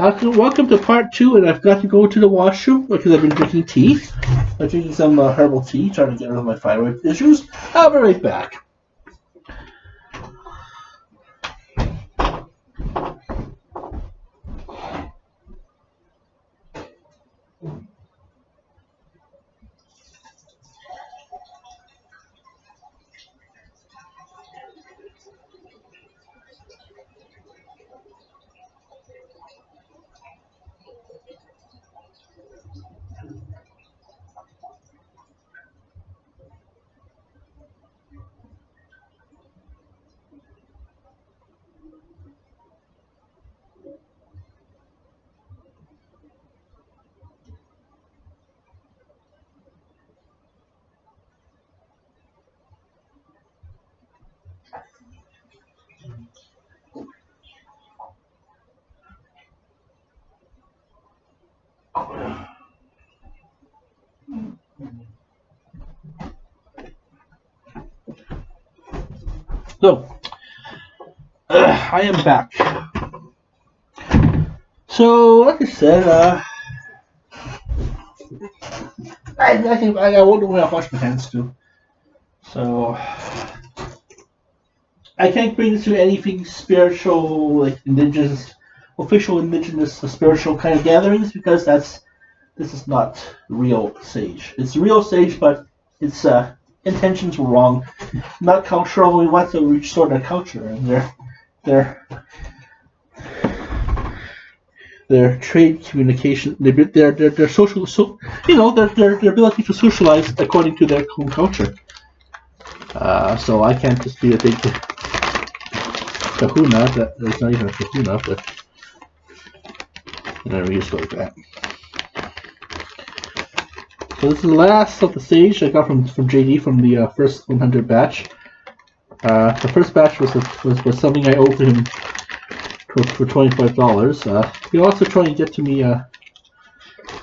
Welcome to part 2, and I've got to go to the washroom because I've been drinking tea. I'm drinking some herbal tea, trying to get rid of my thyroid issues. I'll be right back. So, I am back. So, like I said, I think I wonder when I wash my hands too. So, I can't bring it to anything spiritual, like indigenous, official indigenous spiritual kind of gatherings because this is not real sage. It's real sage, but its intentions were wrong. Not cultural. We want to restore their culture and their trade communication, their social, their ability to socialize according to their own culture. So I can't just be a big kahuna. That's not even a kahuna, but whatever you like that. So this is the last of the sage I got from JD from the first 100 batch. The first batch was something I owed to him for $25. He also tried to get to me. He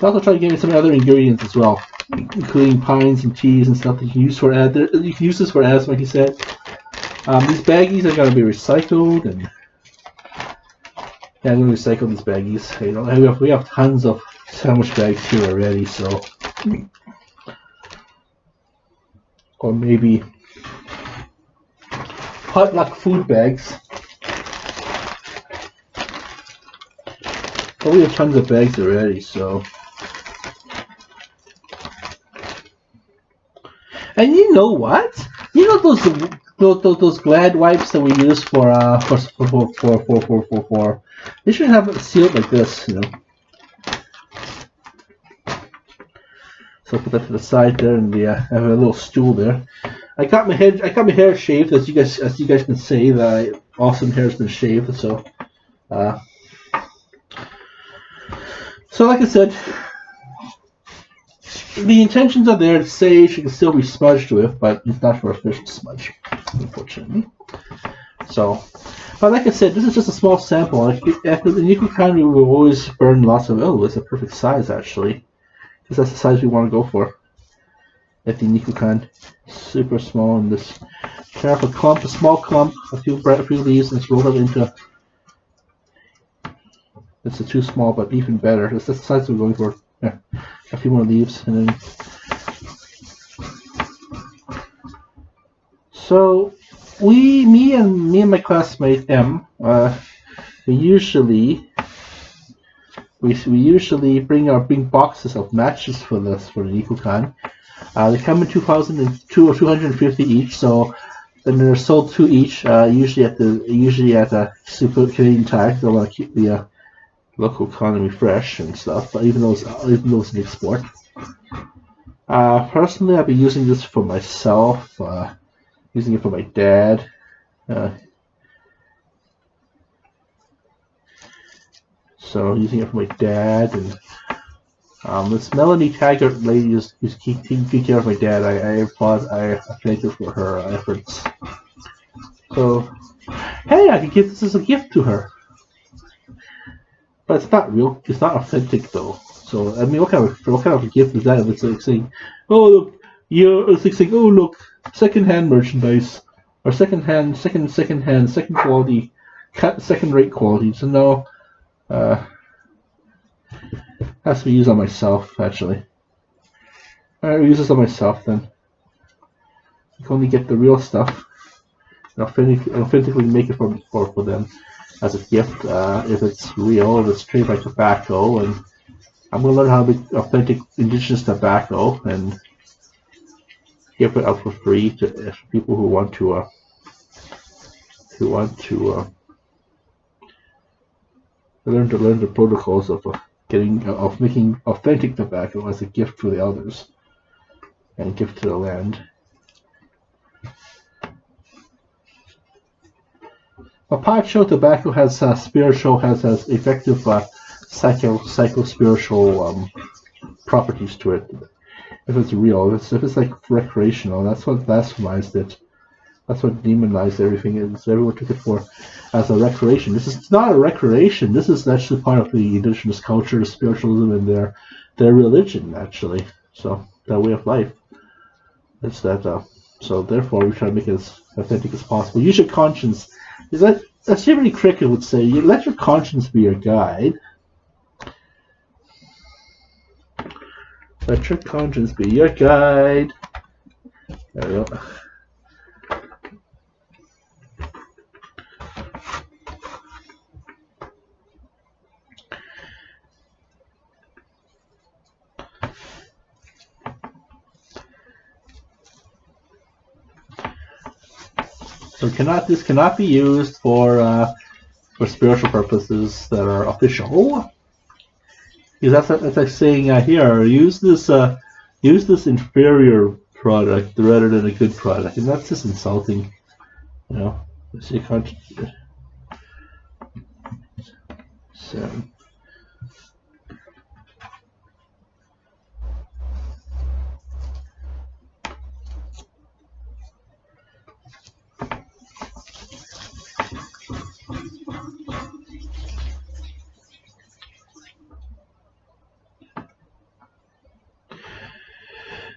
also tried to get me some other ingredients as well, including pines and teas and stuff that you can use you can use this for asthma. He said these baggies are gonna be recycled, and yeah, I'm gonna recycle these baggies. You know, we have tons of sandwich bags here already, so. Or maybe potluck food bags. But we have tons of bags already, so. And you know what? You know those Glad wipes that we use for they should have it sealed like this, you know. So put that to the side there, and I have a little stool there. I got my hair shaved, as you guys can see. That awesome hair has been shaved. So, like I said, the intentions are there. Sage can still be smudged with, but it's not for official smudge, unfortunately. So, but like I said, this is just a small sample. After the Nikukan, we will always burn lots of. Oh, it's a perfect size actually. Because that's the size we want to go for. At the Nikukan, super small, and this carve a small clump, a few leaves, and it's rolled up into. It's too small, but even better. That's the size we're going for. Yeah, a few more leaves, and then. So, me and my classmate M, we usually bring boxes of matches for the Nikukan. They come in 2,002 or 250 each, so then they're sold 2 each. Usually at a Super Canadian Tire. They want to keep the local economy fresh and stuff. But even though it's an export. Personally, I've been using this for myself. Using it for my dad. So using it for my dad, and this Melanie Taggart lady is taking care of my dad. I thank her for her efforts. So, hey, I can give this as a gift to her. But it's not real. It's not authentic though. So I mean, what kind of a gift is that? If it's like saying, oh look, it's like saying, oh look, second-hand merchandise, or second quality, second-rate quality. So no. Has to be used on myself, actually. I use this on myself, then. I can only get the real stuff and authentically make it for them as a gift. If it's real, if it's trained by tobacco, and I'm going to learn how to make authentic indigenous tobacco and give it out for free to people who want to learn the protocols of making authentic tobacco as a gift for the elders and gift to the land. Papacho tobacco has effective psycho-spiritual properties to it. If it's real, if it's like recreational, that's what blasphemized it. That's what demonized everything. Everyone took it as a recreation. This is not a recreation. This is actually part of the indigenous culture, spiritualism, and their religion, actually. So their way of life. It's that. So therefore, we try to make it as authentic as possible. Use your conscience. As Jiminy Cricket would say, you let your conscience be your guide. Let your conscience be your guide. There we go. So this cannot be used for spiritual purposes that are official. Because that's like saying here, use this inferior product rather than a good product, and that's just insulting. You know, so you can't. So.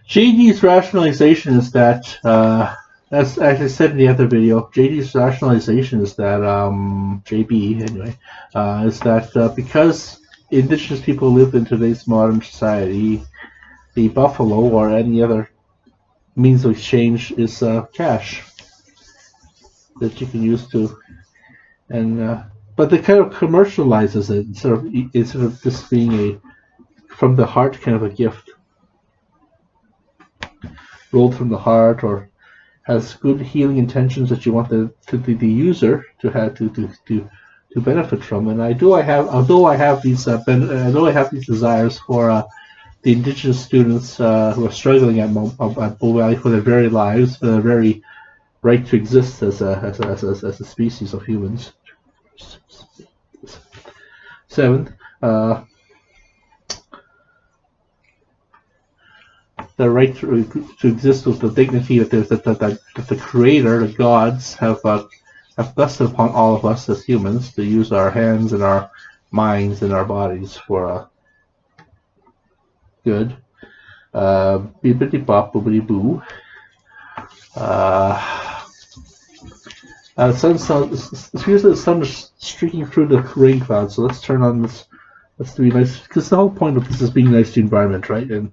JD's rationalization is that, as I said in the other video, JD's rationalization is that, JB anyway, is that because indigenous people live in today's modern society, the buffalo or any other means of exchange is cash that you can use to, and but they kind of commercializes it instead of just being a from the heart kind of a gift. Rolled from the heart, or has good healing intentions that you want the user to have to benefit from. And although I have these desires for the indigenous students who are struggling at Bow Valley for their very lives, for their very right to exist as a species of humans. Seventh. The right to exist with the dignity that the Creator, the gods, have vested upon all of us as humans to use our hands and our minds and our bodies for good. Bibbidi bop, boobity boo. Seriously, the sun is streaking through the rain clouds, so let's turn on this. Let's be nice, because the whole point of this is being nice to the environment, right? And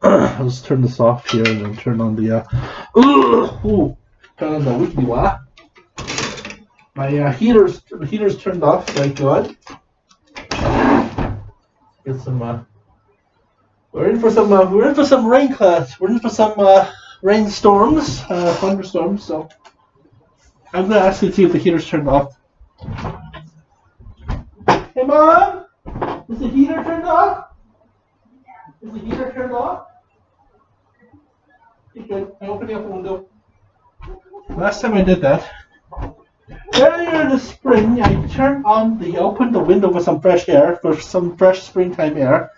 let's turn this off here and then turn on the turn on the wiki wah. My heater's turned off, thank God. Get some we're in for some rain clouds. We're in for some rainstorms, thunderstorms, so I'm gonna ask you to see if the heater's turned off. Hey Mom! Is the heater turned off? Is the heater turned off? Good. I'm opening up the window. Last time I did that, earlier in the spring, I opened the window for some fresh air, for some fresh springtime air,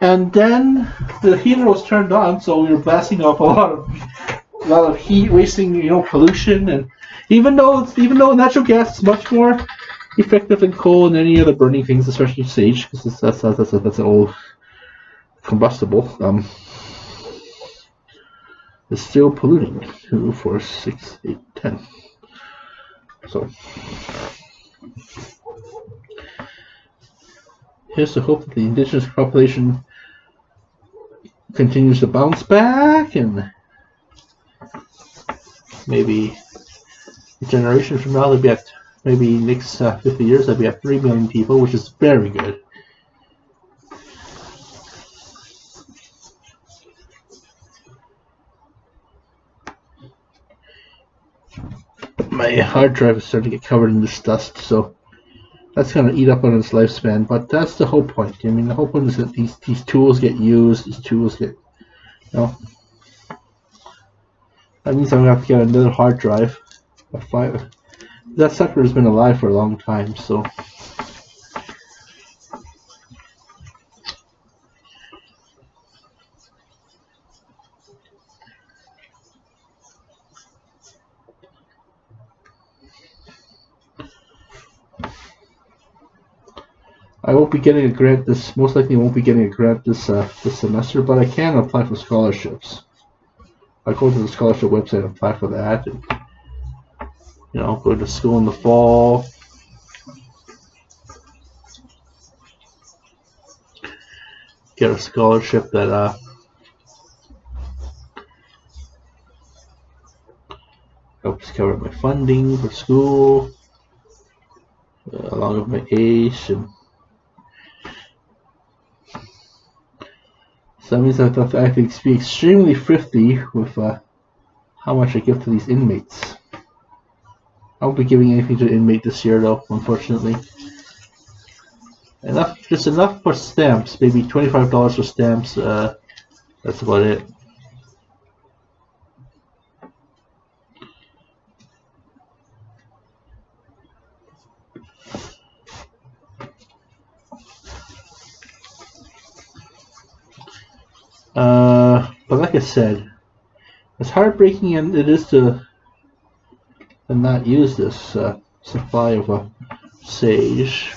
and then the heater was turned on, so we were blasting off a lot of heat, wasting pollution, and even though natural gas is much more effective than coal and any other burning things, especially sage, because that's an old combustible. Is still polluting. 2, 4, 6, 8, 10. So here's the hope that the indigenous population continues to bounce back, and maybe a generation from now they'll be at, maybe next 50 years they'll be at 3 million people, which is very good. My hard drive is starting to get covered in this dust, so that's going to eat up on its lifespan, but that's the whole point. I mean, the whole point is that these tools get used, these tools get, you know, that means I'm going to have to get another hard drive. That sucker has been alive for a long time, so. I won't be getting a grant this, most likely won't be getting a grant this semester, but I can apply for scholarships. I go to the scholarship website and apply for that, and, you know, go to school in the fall. Get a scholarship that helps cover my funding for school, along with my ACE, and so that means I have to be extremely thrifty with how much I give to these inmates. I won't be giving anything to an inmate this year, though, unfortunately. Just enough for stamps, maybe $25 for stamps. That's about it. But like I said, as heartbreaking as it is to not use this supply of sage,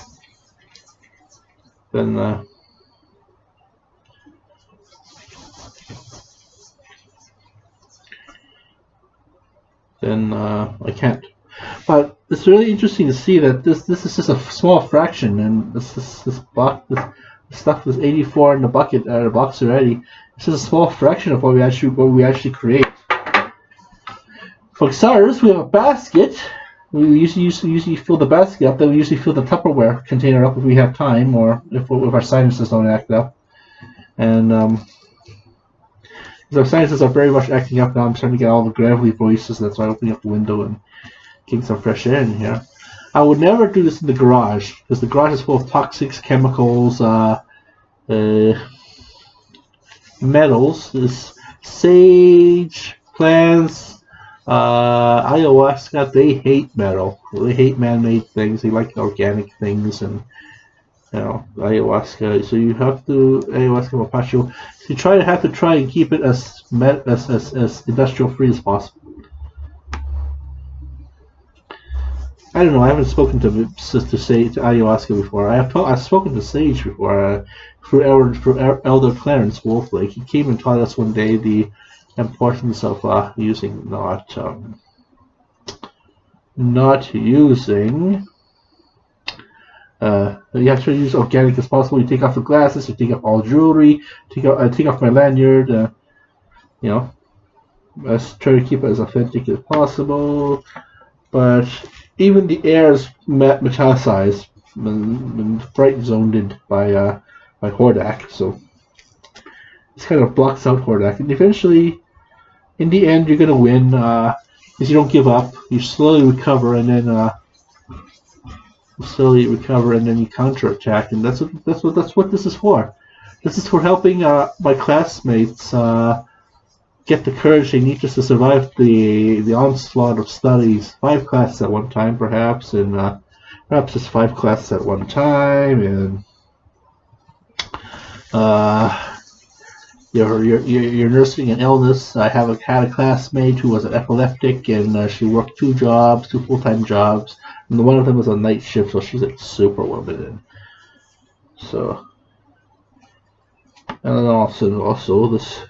then I can't. But it's really interesting to see that this is just a small fraction, and this stuff is 84 in the bucket the box already. It's just a small fraction of what we actually create. For starters, we have a basket. We usually fill the basket up. Then we usually fill the Tupperware container up if we have time, or if our sinuses don't act up. And our sinuses are very much acting up now. I'm starting to get all the gravelly voices. That's why I'm opening up the window and getting some fresh air in here. I would never do this in the garage, because the garage is full of toxics, chemicals, metals. This sage, plants, ayahuasca, they hate metal. They hate man-made things. They like organic things, and you know, ayahuasca. So you have to ayahuasca mapacho. So you have to try and keep it as industrial free as possible. I don't know. I haven't spoken to ayahuasca before. I've spoken to sage before. For Elder Clarence Wolflake, he came and taught us one day the importance of using not using. You have to use organic as possible. You take off the glasses. You take off all jewelry. Take off my lanyard. You know, let's try to keep it as authentic as possible. But even the air is metallicized and bright zoned in by Hordak, so this kind of blocks out Hordak. And eventually, in the end, you're gonna win because you don't give up. You slowly recover, and then you counterattack, and that's what this is for. This is for helping my classmates get the courage they need just to survive the onslaught of studies. 5 classes at one time, perhaps, and perhaps just 5 classes at one time, and you're nursing an illness. I had a classmate who was an epileptic, and she worked 2 full-time jobs, and one of them was a night shift, so she's like superwoman. So, and then also this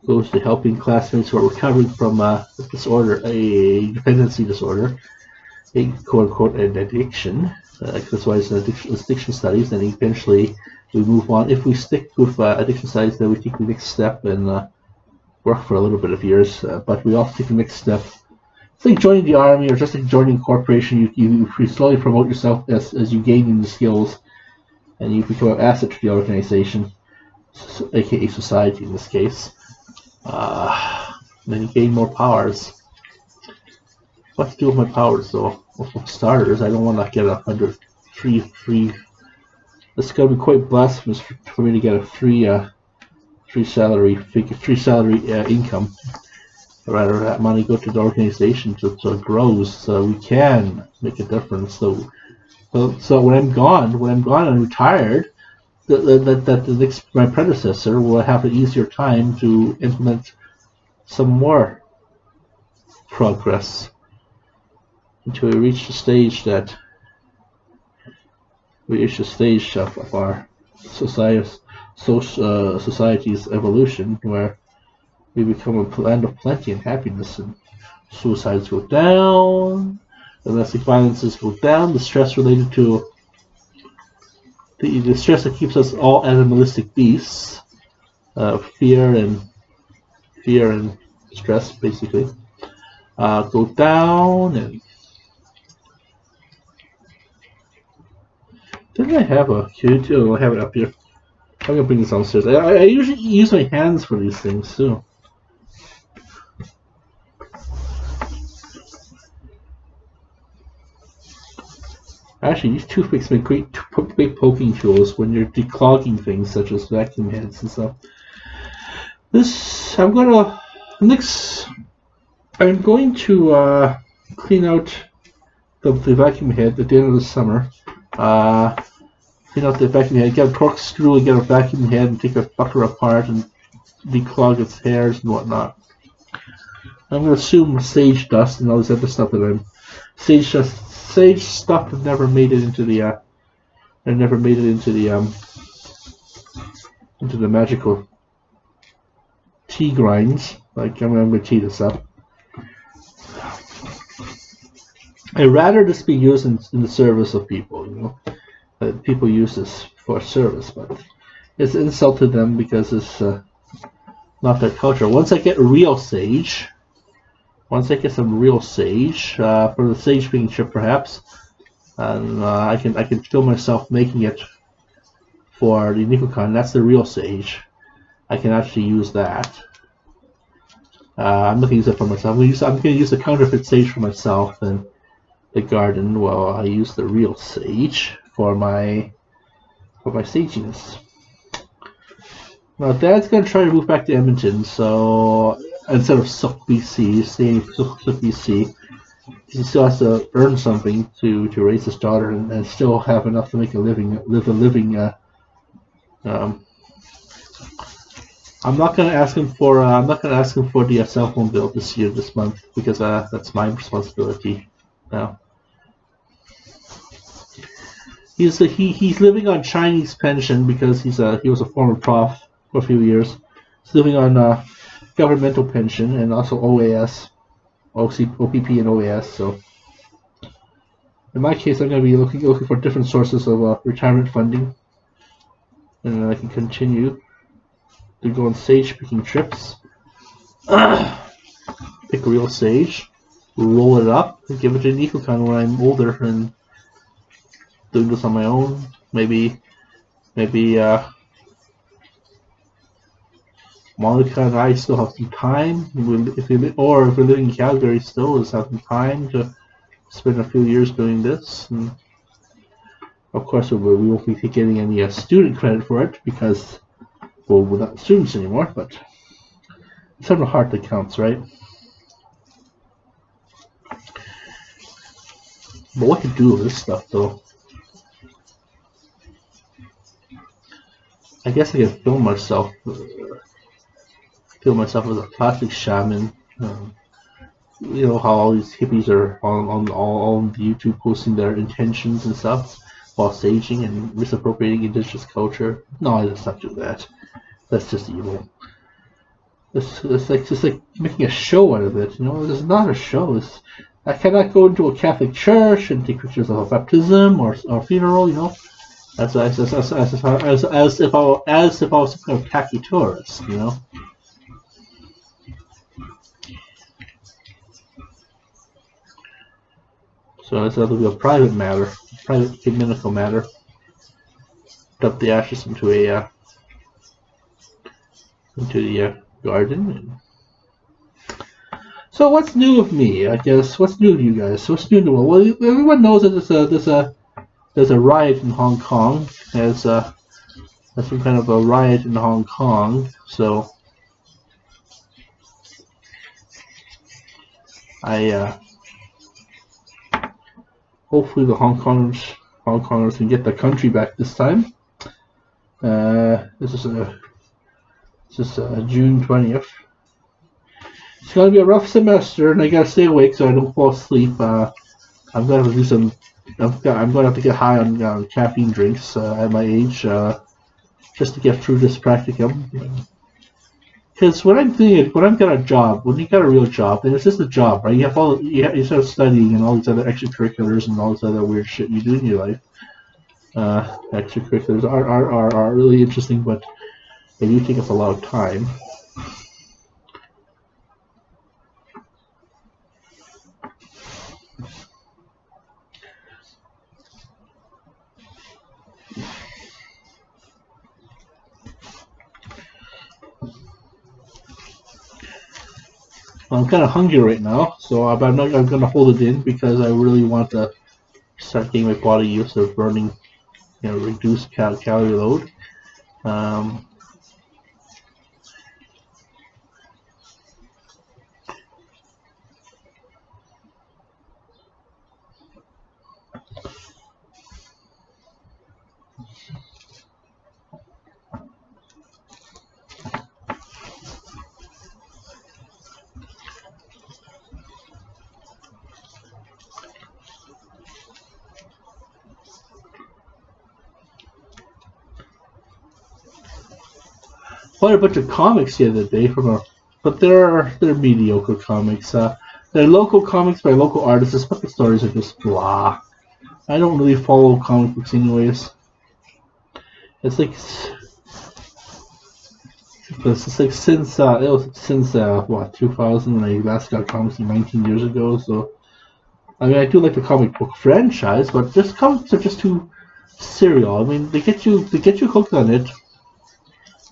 goes to helping classmates who are recovering from a disorder, a dependency disorder. a quote-unquote an addiction. That's why it's addiction studies, and eventually we move on. If we stick with addiction studies, then we take the next step and work for a little bit of years. But we also take the next step. It's like joining the army or just like joining a corporation. You slowly promote yourself as you gain in the skills, and you become an asset to the organization, aka society in this case. Then you gain more powers. What to do with my powers, though? Well, for starters, I don't want to get 100 free. It's gonna be quite blasphemous for me to get a free salary income. I'd rather that money go to the organization so it grows, so we can make a difference. So when I'm gone and retired, my predecessor will have an easier time to implement some more progress until we reach the stage of our society's evolution, where we become a land of plenty and happiness, and suicides go down, domestic violences go down, the stress related to the stress that keeps us all animalistic beasts, fear and stress basically, go down. And didn't I have a cute? Oh, I have it up here. I'm gonna bring this downstairs. I usually use my hands for these things too. Actually, these toothpicks make great poking tools when you're declogging things such as vacuum heads and stuff. I'm going to clean out the vacuum head at the end of the summer. Clean out the vacuum head, get a torque screw and get a vacuum head and take a fucker apart and declog its hairs and whatnot. I'm going to assume sage dust and all this other stuff that sage stuff that never made it into the into the magical tea grinds. Like I'm going to tea this up. I'd rather this be used in the service of people, you know. People use this for service, but it's an insult to them because it's not their culture. Once I get some real sage, for the sage being chip perhaps, and I can feel myself making it for the Nikocon. That's the real sage. I can actually use that. I'm not going to use it for myself. I'm going to use the counterfeit sage for myself and the garden. Well, I use the real sage for my saginess. Now, Dad's going to try to move back to Edmonton, so instead of Suck BC, staying in Suck BC, he still has to earn something to raise his daughter and still have enough to make a living. I'm not going to ask him for the cell phone bill this month, because that's my responsibility now. He's living on Chinese pension because he was a former prof for a few years. He's living on governmental pension and also OAS, OPP and OAS. So in my case, I'm going to be looking for different sources of retirement funding, and then I can continue to go on sage picking trips. Pick real sage, roll it up, and give it to Nikocon when I'm older and doing this on my own. Maybe Monica and I still have some time. If we're living in Calgary, still is having time to spend a few years doing this. And of course, we won't be getting any student credit for it because, well, we're not students anymore. But it's having a heart that counts, right? But what to do with this stuff, though? I guess I can film myself as a plastic shaman. You know how all these hippies are on the YouTube posting their intentions and stuff while saging and misappropriating indigenous culture. No, let's not do that. That's just evil. It's like making a show out of it. You know, it's not a show. I cannot go into a Catholic church and take pictures of a baptism or funeral, you know, as if I was some kind of tacky tourist, you know. So it's will be a private matter, a private ecumenical matter. Dump the ashes into a into the garden. So what's new with me? I guess what's new to you guys? What's new to me? Well, everyone knows that there's a riot in Hong Kong. There's some kind of a riot in Hong Kong. So I hopefully the Hong Kongers can get their country back this time. This is June 20th. It's gonna be a rough semester, and I gotta stay awake so I don't fall asleep. I'm gonna have to do some. I'm gonna have to get high on caffeine drinks at my age, just to get through this practicum. Because when I've got a job, when you got a real job, then it's just a job, right? You start studying and all these other extracurriculars and all this other weird shit you do in your life. Extracurriculars are really interesting, but they do take up a lot of time. I'm kind of hungry right now, so I'm gonna hold it in because I really want to start getting my body used to burning, you know, reduced calorie load. Bought a bunch of comics the other day but they're mediocre comics. They're local comics by local artists, but the stories are just blah. I don't really follow comic books anyways. It's like since what 2000 when I last got comics 19 years ago. So I mean I do like the comic book franchise, but just comics are just too serial. I mean they get you hooked on it.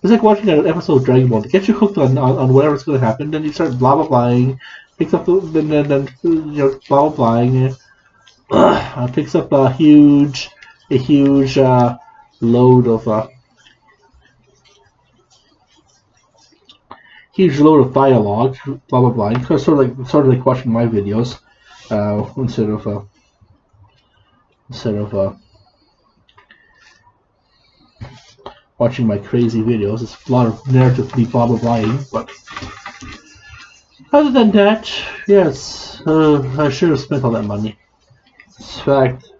It's like watching an episode of Dragon Ball. They get you hooked on whatever's going to happen, then you start blah blah blahing, picks up then you know blah blah blahing, picks up a huge load of dialogue, blah blah blah. Sort of like watching my videos, instead of watching my crazy videos. It's a lot of narratively blah blah blahing, but other than that, yes, I should have spent all that money. In fact,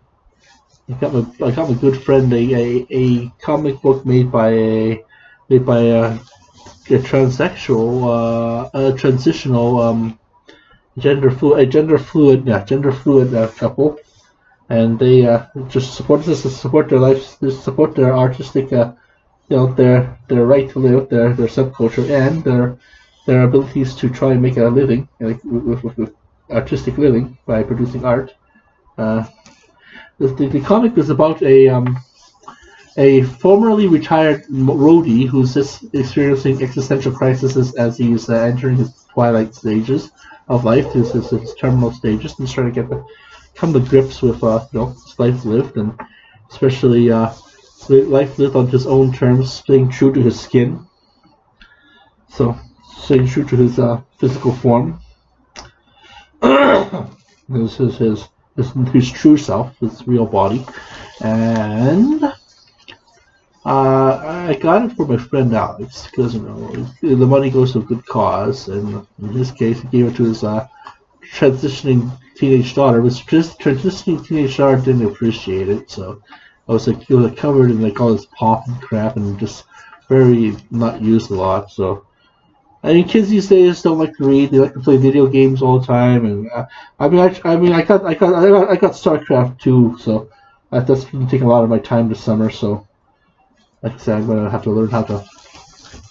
I got my good friend a comic book made by a transitional gender fluid couple, and they just support their life, support their artistic, you know, their right to live, their subculture, and their abilities to try and make a living, like with artistic living by producing art. The comic is about a formerly retired roadie who's just experiencing existential crises as he's entering his twilight stages of life, his terminal stages, and he's trying to come to grips with you know, his life lived, and especially life lived on his own terms, staying true to his skin. So staying true to his physical form. This is his true self, his real body, and I got it for my friend Alex because, you know, the money goes to a good cause, and in this case, he gave it to his transitioning teenage daughter. But just transitioning teenage daughter didn't appreciate it, so I was like, it was covered in like all this pop and crap, and just very not used a lot. So I mean, kids these days don't like to read; they like to play video games all the time. And I got StarCraft too, so that's been taking a lot of my time this summer. So, like I said, I'm gonna have to learn how to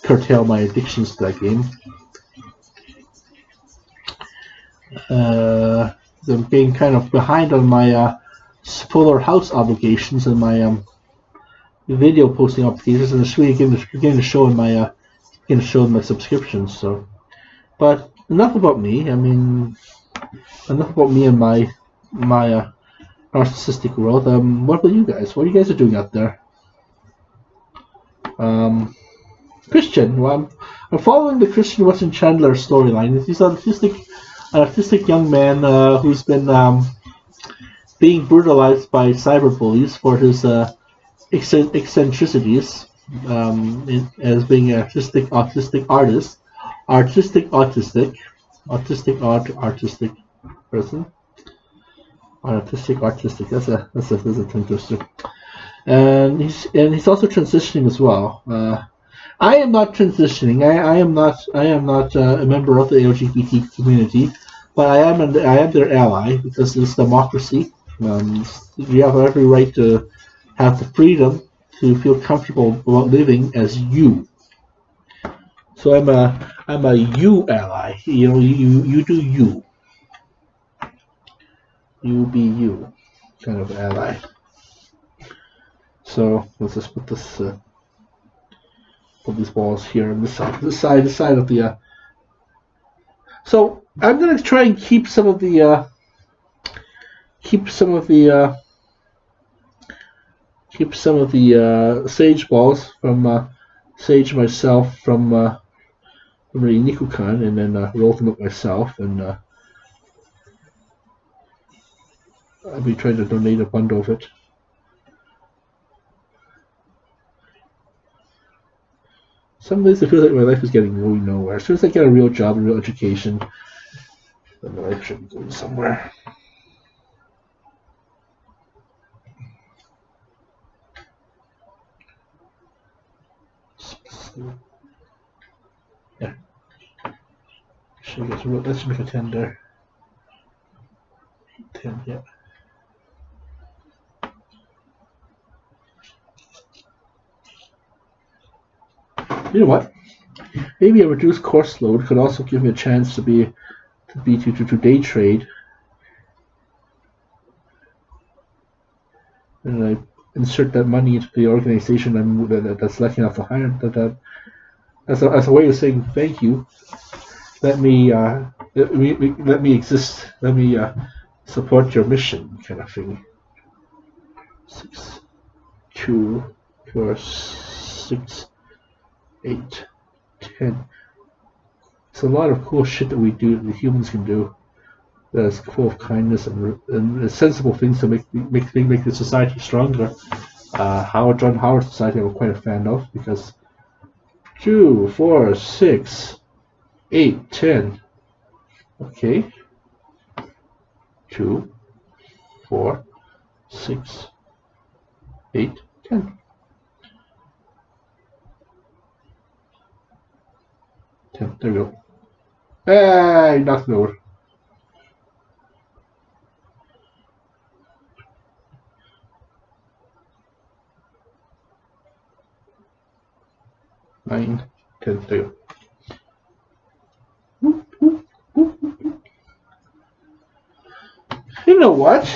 curtail my addictions to that game. I'm being kind of behind on my Fuller House obligations and my video posting obligations, and it's really getting to show in my subscriptions. So, but enough about me. I mean, enough about me and my narcissistic world. What about you guys? What are you guys doing out there? Christian. Well, I'm following the Christian Weston Chandler storyline. He's an autistic young man who's been being brutalized by cyberbullies for his eccentricities as being an artistic artist, artistic person, artistic. That's a tongue twister. And he's also transitioning as well. I am not transitioning. I am not a member of the LGBT community, but I am their ally because it's democracy. You have every right to have the freedom to feel comfortable about living as you. So I'm a you ally. You know, you do you. You be you, kind of ally. So let's just put this put these balls here on this side of the. So I'm gonna try and keep some of the sage balls from Sage myself from the Nikukan, and then roll them up myself, and I'll be trying to donate a bundle of it. Some days I feel like my life is getting really nowhere. As soon as I get a real job, a real education, then my life should be going somewhere. Yeah. That should make a 10 there. 10, yeah. You know what? Maybe a reduced course load could also give me a chance to day trade. And I insert that money into the organization that's lucky enough to hire that as a way of saying thank you. Let me exist. Let me support your mission, kind of thing. 6, 2, 4, 6, 8, 10. It's a lot of cool shit that we do, that humans can do. That is full of kindness and sensible things to make the society stronger. John Howard Society I'm quite a fan of, because 2, 4, 6, 8, 10. Okay. 2, 4, 6, 8, 10. 10. There we go. Hey, knocked it over. Nine, 10, there you go. You know what?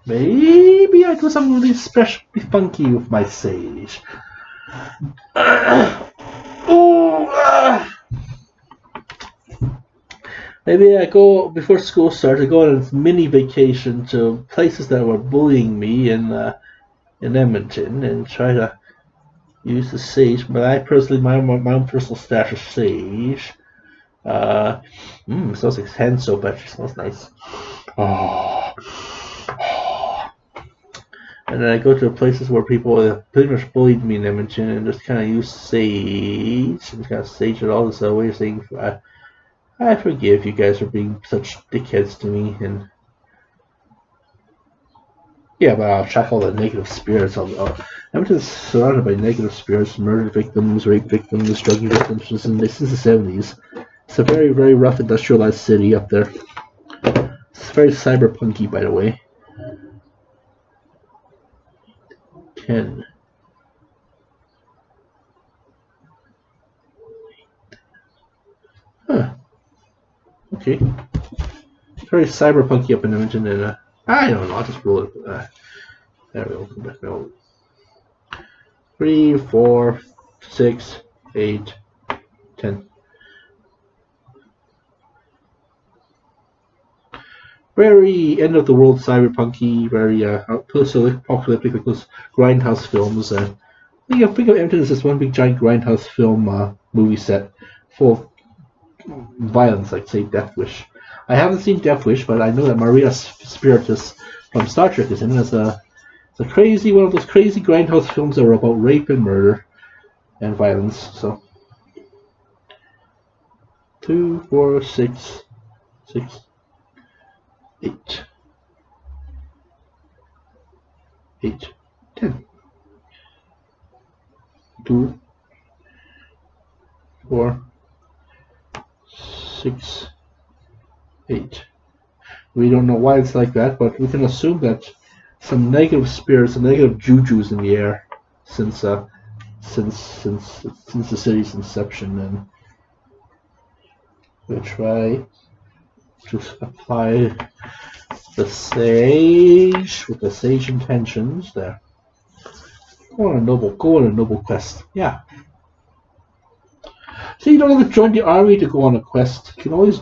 Maybe I do something really special, funky with my sage. Maybe I go, before school starts, I go on a mini vacation to places that were bullying me in Edmonton and try to use the sage. But I personally, my own personal stash of sage. It smells like hand soap, actually. It smells nice. And then I go to places where people pretty much bullied me in Edmonton and just kind of use sage and kind of sage it all as a way of saying, I forgive you guys for being such dickheads to me, and yeah, but I'll check all the negative spirits. Edmonton's surrounded by negative spirits, murder victims, rape victims, drug victims since the 70s. It's a very, very rough industrialized city up there. It's very cyberpunky, by the way. 10. Huh. Okay. It's very cyberpunky up in Edmonton, and I don't know. I'll just roll it. There we go. 3, 4, 6, 8, 10. Very end of the world cyberpunky, very post-apocalyptic, like those grindhouse films. Think of Edmonton as this one big giant grindhouse film movie set full of violence, like say Death Wish. I haven't seen Death Wish, but I know that Maria Spiritus from Star Trek is in it as it's a crazy one of those crazy grindhouse films that are about rape and murder and violence. So 2, 4, 6, 8, 10. 2, 4, 6, 8. We don't know why it's like that, but we can assume that some negative spirits, some negative juju's in the air since the city's inception, and we'll try to apply the sage with the sage intentions there. Go on a noble quest. Yeah. So you don't have to join the army to go on a quest. You can always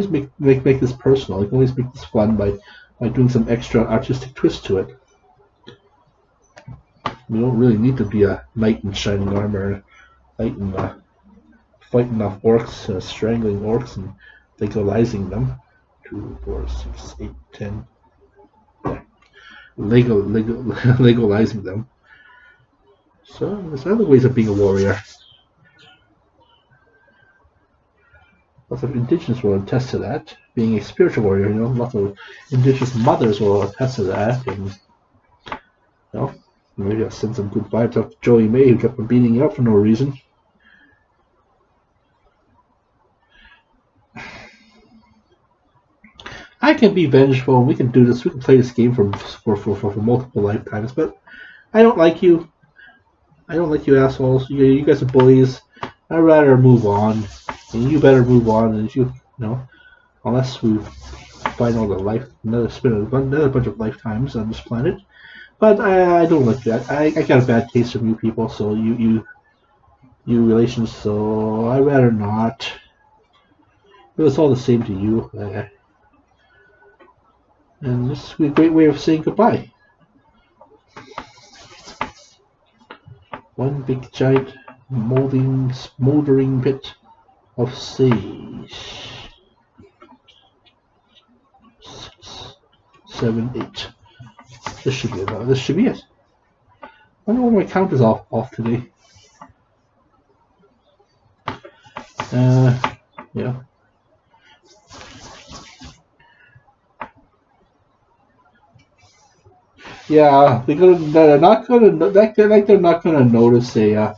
make this personal. You can always make this fun by doing some extra artistic twist to it. You don't really need to be a knight in shining armor, fighting off orcs, strangling orcs and legalizing them. 2, 4, 6, 8, 10. Yeah. Legalizing them. So there's other ways of being a warrior. Lots of indigenous will attest to that. Being a spiritual warrior, lots of indigenous mothers will attest to that. And maybe I'll send some good vibes up to Joey May, who kept on beating you up for no reason. I can be vengeful. We can do this. We can play this game for multiple lifetimes. But I don't like you. I don't like you assholes. You guys are bullies. I'd rather move on. And you better move on. And unless we find another bunch of lifetimes on this planet. But I don't like that. I got a bad taste from you people. So you relations. So I'd rather not. But it's all the same to you. And this is a great way of saying goodbye. One big giant smoldering pit of sage. 6, 7, 8. This should be it. This should be it. I wonder why my count is off today. Yeah. Yeah, they're not gonna notice a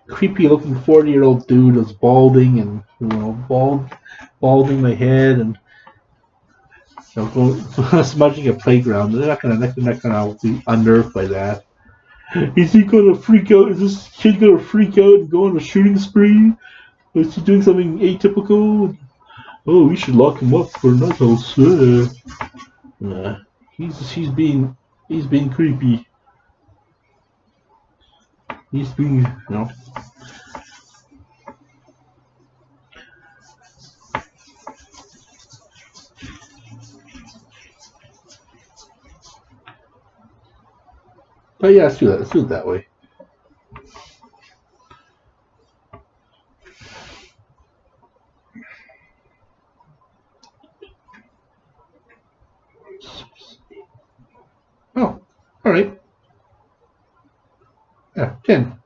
creepy looking 40-year-old dude who's balding and balding my head and smudging a playground. They're not gonna be unnerved by that. Is he gonna freak out? Is this kid gonna freak out and go on a shooting spree? Is he doing something atypical? Oh, we should lock him up for knuckles. Nah, he's being creepy. He's being, But yeah, let's do that. Let's do it that way. Oh, all right. Yeah, 10.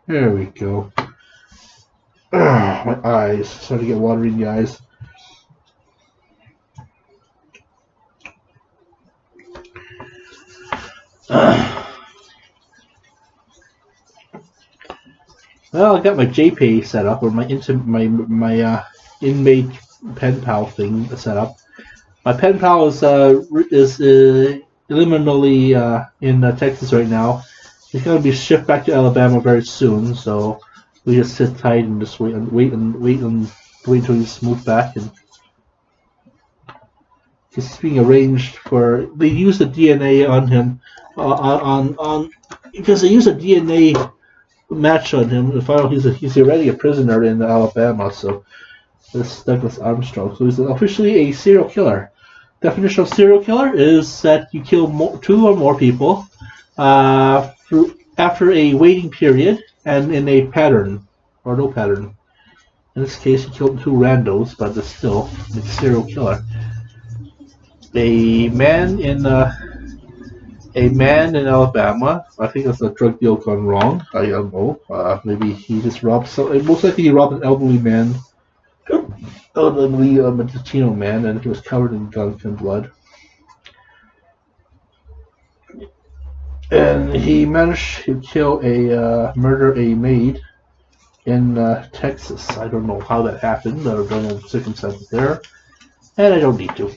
There we go. My eyes. Starting to get watery in the eyes. Well, I got my JPay set up, or my inmate pen pal thing set up. My pen pal is liminally in Texas right now. He's gonna be shipped back to Alabama very soon, so we just sit tight and just wait until he's moved back. And he's being arranged for. They use the DNA on him, on because they use a DNA match on him. The final, he's already a prisoner in Alabama, so this Douglas Armstrong. So he's officially a serial killer. Definition of serial killer is that you kill 2 or more people after a waiting period and in a pattern or no pattern. In this case, he killed 2 randos, but it's still a serial killer. A man in Alabama. I think it's a drug deal gone wrong. I don't know. Maybe he just robbed. Most likely, he robbed an elderly man. Elderly Latino man, and he was covered in gunk and blood. And he managed to murder a maid in Texas. I don't know how that happened. There were no circumstances there, and I don't need to.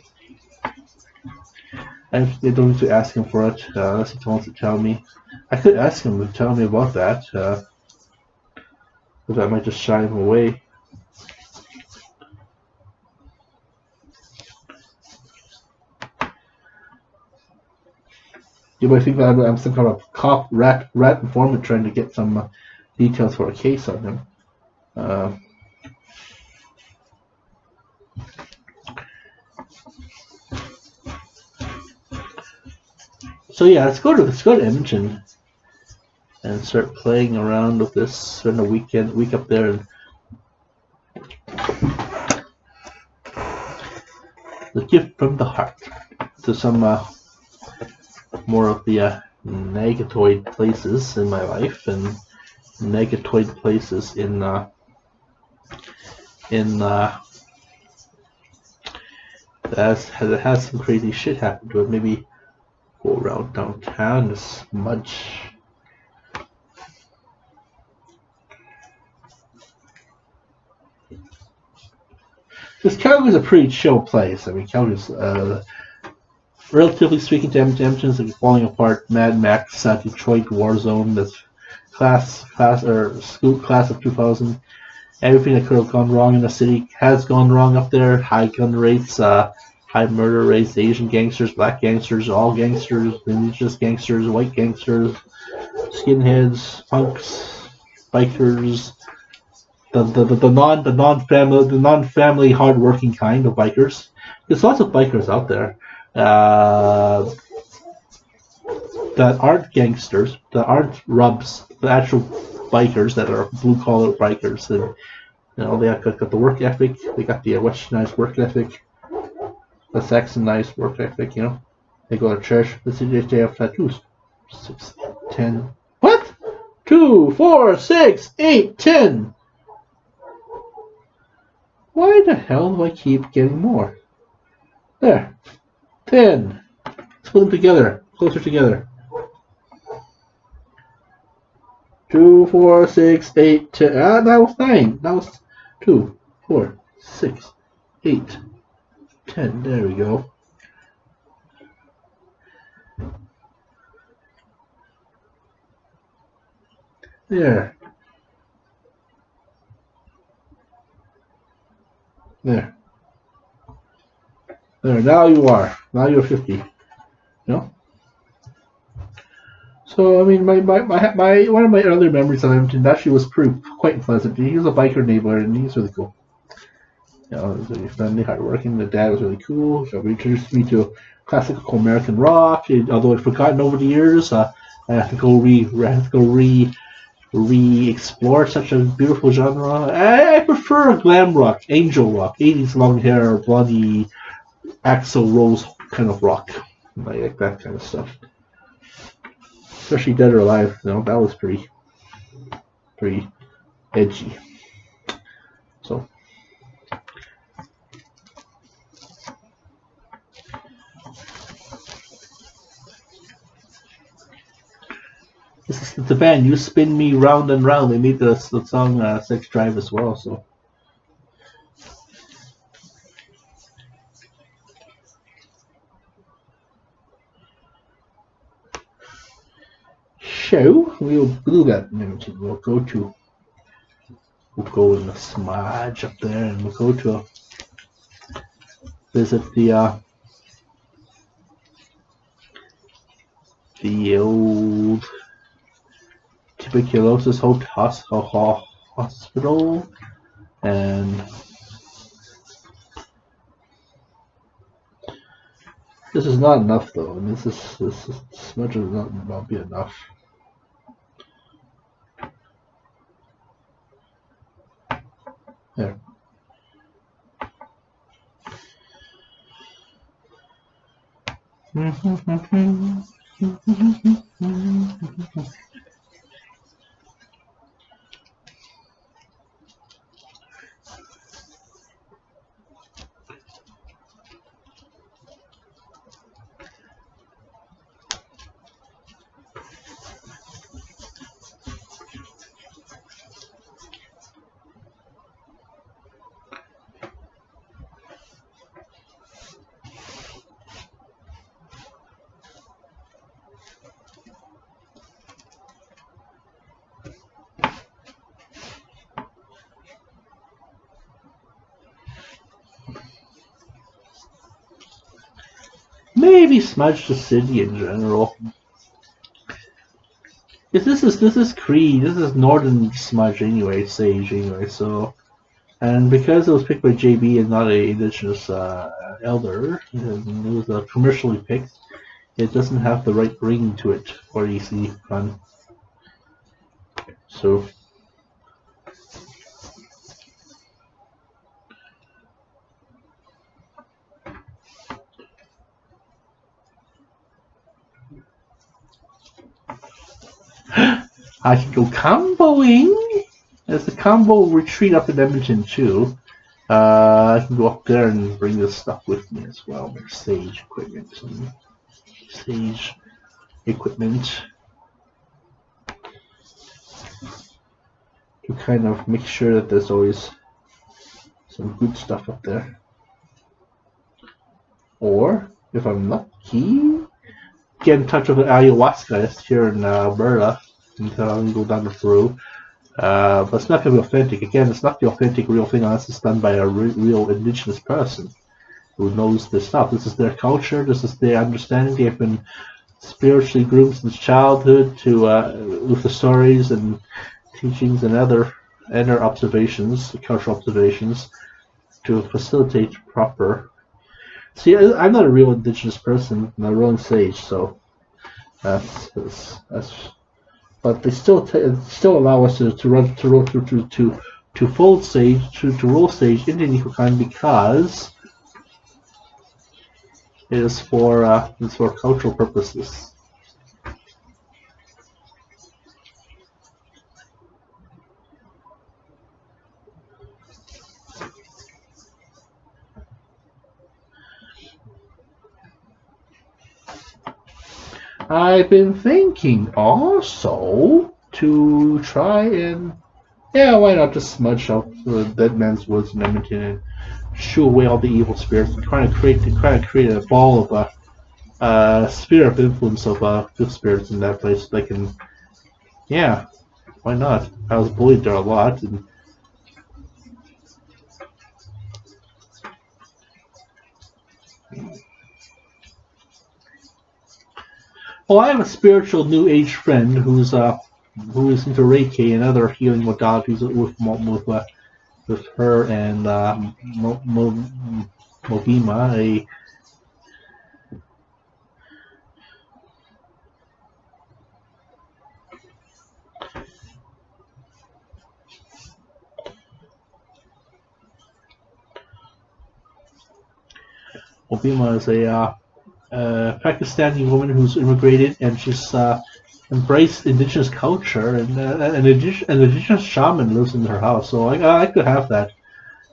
They don't need to ask him for it unless he wants to tell me. I could ask him to tell me about that, but that might just shy him away. You might think that I'm some kind of cop, rat informant trying to get some details for a case on him. So yeah, let's go to Edmonton and start playing around with this. Spend a week up there, and the gift from the heart to some more of the negatoid places in my life and negatoid places in that has some crazy shit happen to it. Maybe go around downtown and smudge. Because Calgary's a pretty chill place. I mean, Calgary's relatively speaking to Edmonton's like falling apart. Mad Max, Detroit Warzone. That's class of 2000. Everything that could have gone wrong in the city has gone wrong up there. High gun rates, high murder rates, Asian gangsters, black gangsters, all gangsters, indigenous gangsters, white gangsters, skinheads, punks, bikers, the non-family hard-working kind of bikers. There's lots of bikers out there that aren't gangsters, that aren't rubs, the actual bikers that are blue-collar bikers, and they got the work ethic. They got the westernized work ethic, the Saxonized work ethic. They go to church. They have tattoos. 6, 10. What? 2, 4, 6, 8, 10. Why the hell do I keep getting more? There. 10. Let's put them together. Closer together. 2, 4, 6, 8, 10. That was 9. That was 2, 4, 6, 8, 10. There we go. There. There. There. Now you are. Now you're 50. So I mean, my one of my earlier memories of Edmonton actually was quite pleasant. He was a biker neighbor, and he's really cool. He was really friendly, hardworking. The dad was really cool. So he introduced me to classical American rock. Although I'd forgotten over the years, I have to go re-explore such a beautiful genre. I prefer glam rock, angel rock, 80s long hair, blondie, Axl Rose kind of rock. I like that kind of stuff. Especially Dead or Alive, that was pretty very edgy. So this is the band You Spin Me Round and Round. They made the song Sex Drive as well. So we'll do that. We'll go in the smudge up there, and we'll go to visit the old tuberculosis hospital, and this is not enough though. This smudge will not be enough. There. Maybe smudge the city in general. This is Cree. This is Northern smudge anyway, Sage anyway. So, and because it was picked by JB and not a indigenous elder, and it was commercially picked, it doesn't have the right ring to it for easy fun. So. I can go comboing. There's a combo retreat up in Edmonton too. I can go up there and bring this stuff with me as well. There's Sage equipment. Sage equipment. To kind of make sure that there's always some good stuff up there. Or, if I'm lucky, get in touch with an ayahuasca here in Alberta. Until I can go down the through. But it's not going to be authentic. Again, it's not the authentic real thing unless it's done by a real indigenous person who knows this stuff. This is their culture. This is their understanding. They have been spiritually groomed since childhood to with the stories and teachings and other observations, cultural observations, to facilitate proper. See, I'm not a real indigenous person. I'm a real sage, so that's. But they still allow us to fold sage to roll sage into Nikokan because it is for cultural purposes. I've been thinking also to try and why not just smudge out the Dead Man's Woods in Edmonton and shoo away all the evil spirits and try to create a ball of a sphere of influence of good spirits in that place. They can, why not? I was bullied there a lot, and well, I have a spiritual New Age friend who is into Reiki and other healing modalities with her and Mobima, Mobima is a Pakistani woman who's immigrated, and she's embrace indigenous culture, and an indigenous shaman lives in her house. So I could have that.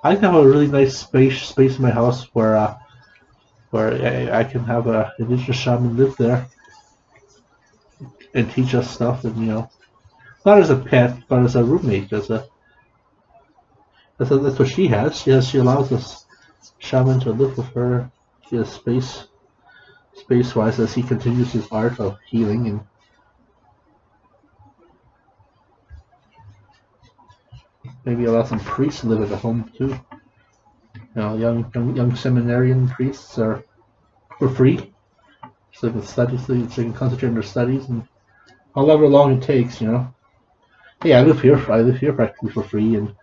I can have a really nice space in my house where I can have a indigenous shaman live there and teach us stuff, and not as a pet, but as a roommate. That's what she has. She allows us shaman to live with her. She has space wise as he continues his art of healing and. Maybe allow some priests to live at the home too. Young seminarian priests are for free, so they can study, so they can concentrate on their studies, and however long it takes. Hey, I live here practically for free, and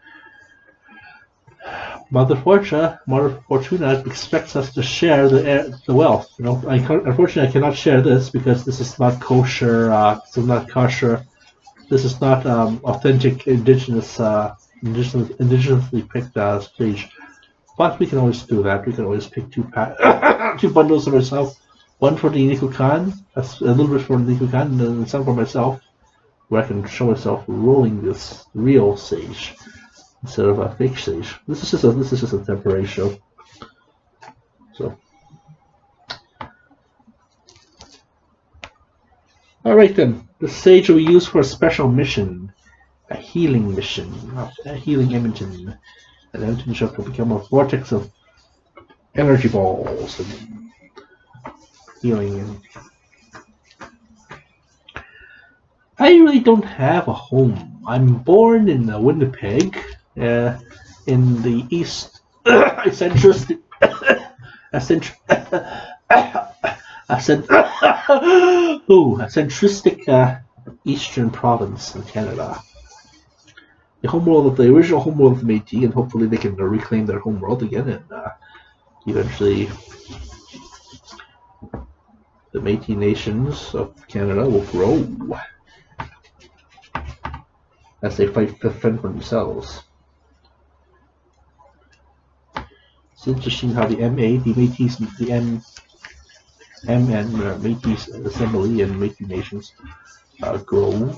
Mother Fortuna expects us to share the wealth. Unfortunately, I cannot share this because this is not kosher. This is not kosher. This is not authentic indigenously picked stage. But we can always do that. We can always pick two bundles of ourselves. One for the Nikukan, a little bit for the Nikukan, and then some for myself, where I can show myself rolling this real sage instead of a fake sage. This is just a temporary show. So, all right then. The sage will be used for a special mission, a healing mission, a healing Edmonton. And Edmonton shop will become a vortex of energy balls and healing. And I really don't have a home. I'm born in Winnipeg, in the east, centristic eastern province in Canada. The homeworld of the original homeworld of Métis, and hopefully they can reclaim their homeworld again, and eventually the Métis nations of Canada will grow as they fight to fend for themselves. It's interesting how the Métis, and Métis Assembly and Métis nations grow.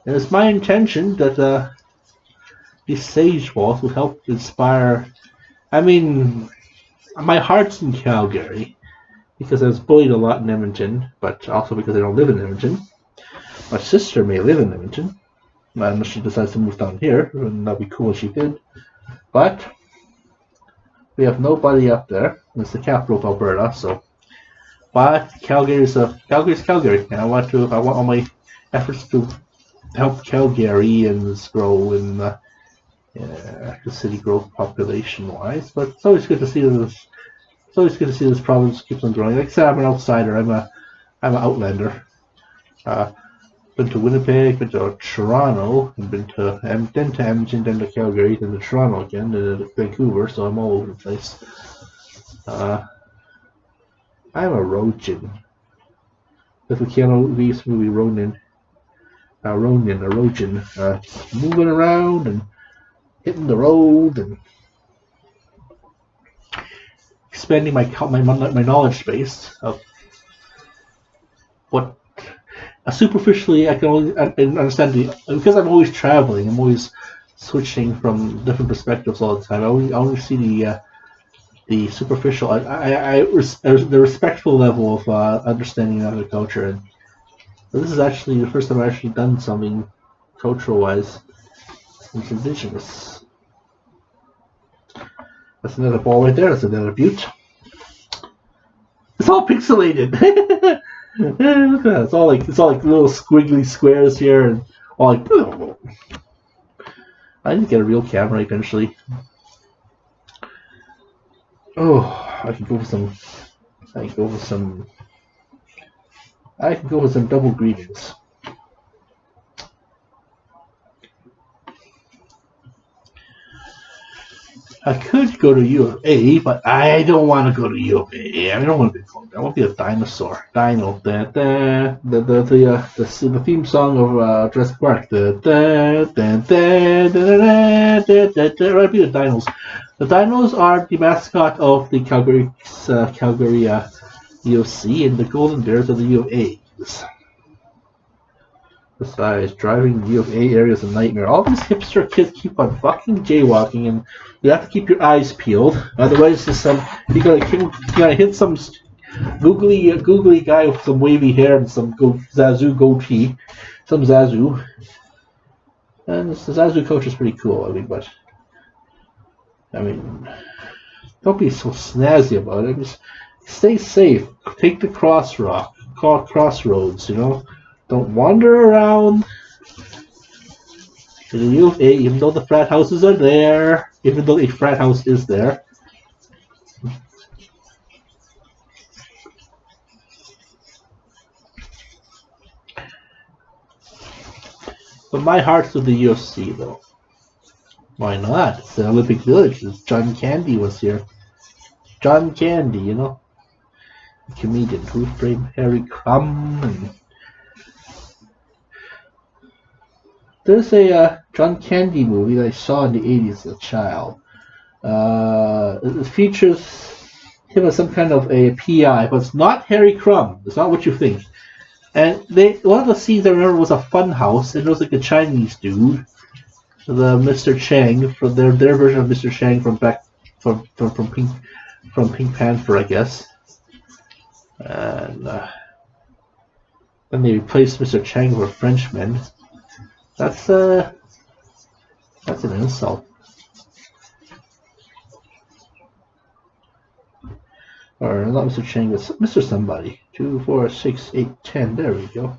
And it's my intention that these sage walls will help inspire. I mean, my heart's in Calgary because I was bullied a lot in Edmonton, but also because I don't live in Edmonton. My sister may live in Edmonton, unless she decides to move down here, and that'd be cool if she did. But we have nobody up there. It's the capital of Alberta, so. But Calgary's Calgary, and I want all my efforts to help Calgarians grow in the city growth population-wise. But it's always good to see this. It's always good to see this province keeps on growing. Like I said, I'm an outsider. I'm an outlander. Been to Winnipeg, been to Toronto, and been to Edmonton, then to Calgary, then to Toronto again, then to Vancouver. So I'm all over the place. I'm a Rojan. That's the Keanu Reeves movie Ronin. Rojan, moving around and hitting the road and expanding my knowledge base of what superficially I can only understand because I'm always traveling. I'm always switching from different perspectives all the time. I only see the superficial. The respectful level of understanding another culture. And this is actually the first time I've actually done something cultural-wise that's indigenous. That's another ball right there. That's another butte. It's all pixelated. Look at that. It's all like little squiggly squares here, and all like. I need to get a real camera eventually. Oh, I can go with some double greetings. I could go to U of A, but I don't want to go to U of A. I don't want to be called that. I want to be a dinosaur. Dino. The theme song of Jurassic Park. I want to be the dinos. The dinos are the mascot of the Calgary UC, and the golden bears are the U of A. Besides, driving the U of A area is a nightmare. All these hipster kids keep on fucking jaywalking, and you have to keep your eyes peeled. Otherwise, you gotta hit some googly guy with some wavy hair and some Zazu goatee, some Zazu. And the Zazu coach is pretty cool, but don't be so snazzy about it. Just stay safe. Take the crossroads, Don't wander around to the U of A, even though the frat houses are there, even though a frat house is there. But my heart's with the UFC, though. Why not? It's the Olympic Village. John Candy was here. John Candy, the comedian who framed Harry Crumb. And there's a John Candy movie that I saw in the 80s as a child. It features him as some kind of a PI, but it's not Harry Crumb. It's not what you think. And one of the scenes I remember was a fun house, and it was like a Chinese dude, the Mr. Chang, from their version of Mr. Chang from Pink Panther, I guess. And then they replaced Mr. Chang with a Frenchman. That's an insult. Or not Mr. Chang, but Mr. Somebody. 2, 4, 6, 8, 10. There we go.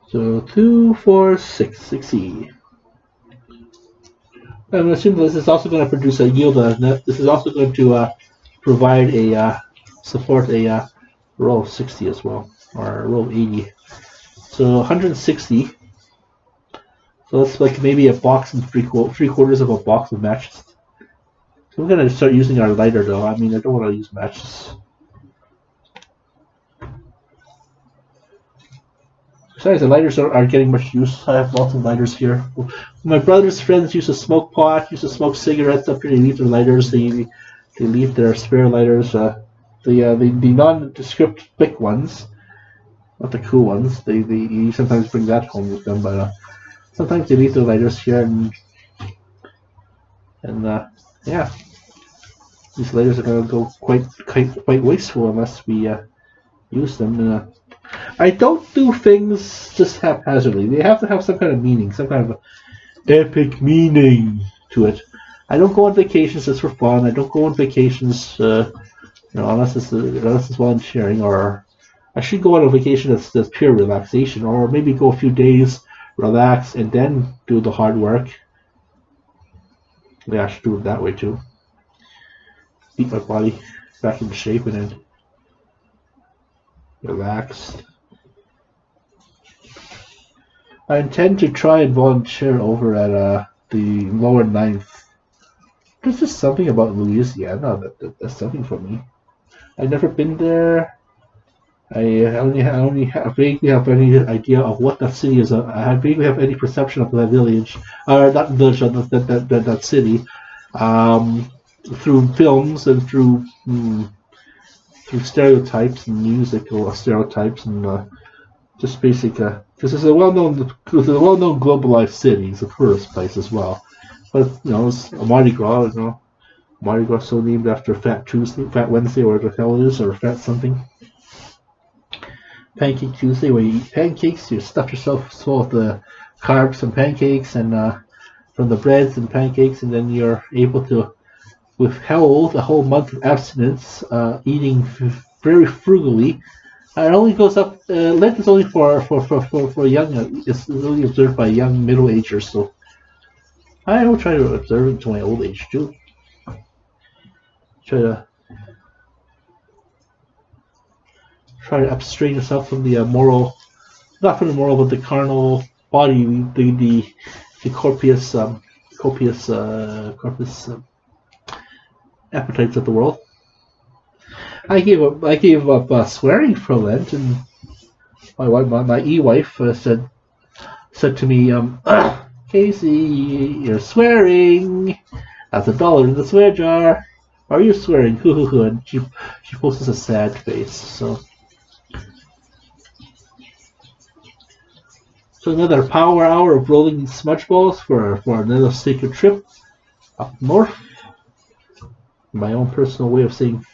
So 2, 4, 6, 6E. I'm assuming this is also going to produce a yield. This is also going to provide support a row of 60 as well, or a row of 80. So 160. So that's like maybe a box and three quarters of a box of matches. So we're going to start using our lighter though. I don't want to use matches. Besides, the lighters aren't getting much use. I have lots of lighters here. My brother's friends used to smoke pot, used to smoke cigarettes up here. They leave their lighters. They leave their spare lighters. The nondescript thick ones, not the cool ones. They sometimes bring that home with them, but sometimes they leave their lighters here, and yeah, these lighters are gonna go quite wasteful unless we use them. I don't do things just haphazardly. They have to have some kind of meaning, some kind of epic meaning to it. I don't go on vacations just for fun. I don't go on vacations, unless it's volunteering, or I should go on a vacation that's pure relaxation, or maybe go a few days, relax, and then do the hard work. Yeah, I should do it that way too. Keep my body back in shape and then relax. I intend to try and volunteer over at the lower 9th. There's just something about Louisiana that's something for me. I've never been there. I only vaguely have any idea of what that city is. I vaguely have any perception of that village, or that village, that city, through films and through stereotypes and musical stereotypes and just basic. Because it's a well-known globalized city. It's a tourist place as well. But it's a Mardi Gras. Mardi Gras so named after Fat Tuesday, Fat Wednesday, or whatever the hell it is, or Fat something. Pancake Tuesday, where you eat pancakes, you stuff yourself full of the carbs from pancakes and from the breads and pancakes, and then you're able to withhold a whole month of abstinence, eating very frugally. It only goes up. Lent is only for young. It's only observed by young middle-agers, so I will try to observe it to my old age too. Try to abstrain yourself from the moral, not from the moral, but the carnal body, the copious appetites of the world. I gave up swearing for Lent, and my e-wife said to me, Casey, you're swearing. That's $1 in the swear jar. Are you swearing? Hoo hoo hoo. And she posts a sad face. So another power hour of rolling smudge balls for another sacred trip up north. My own personal way of saying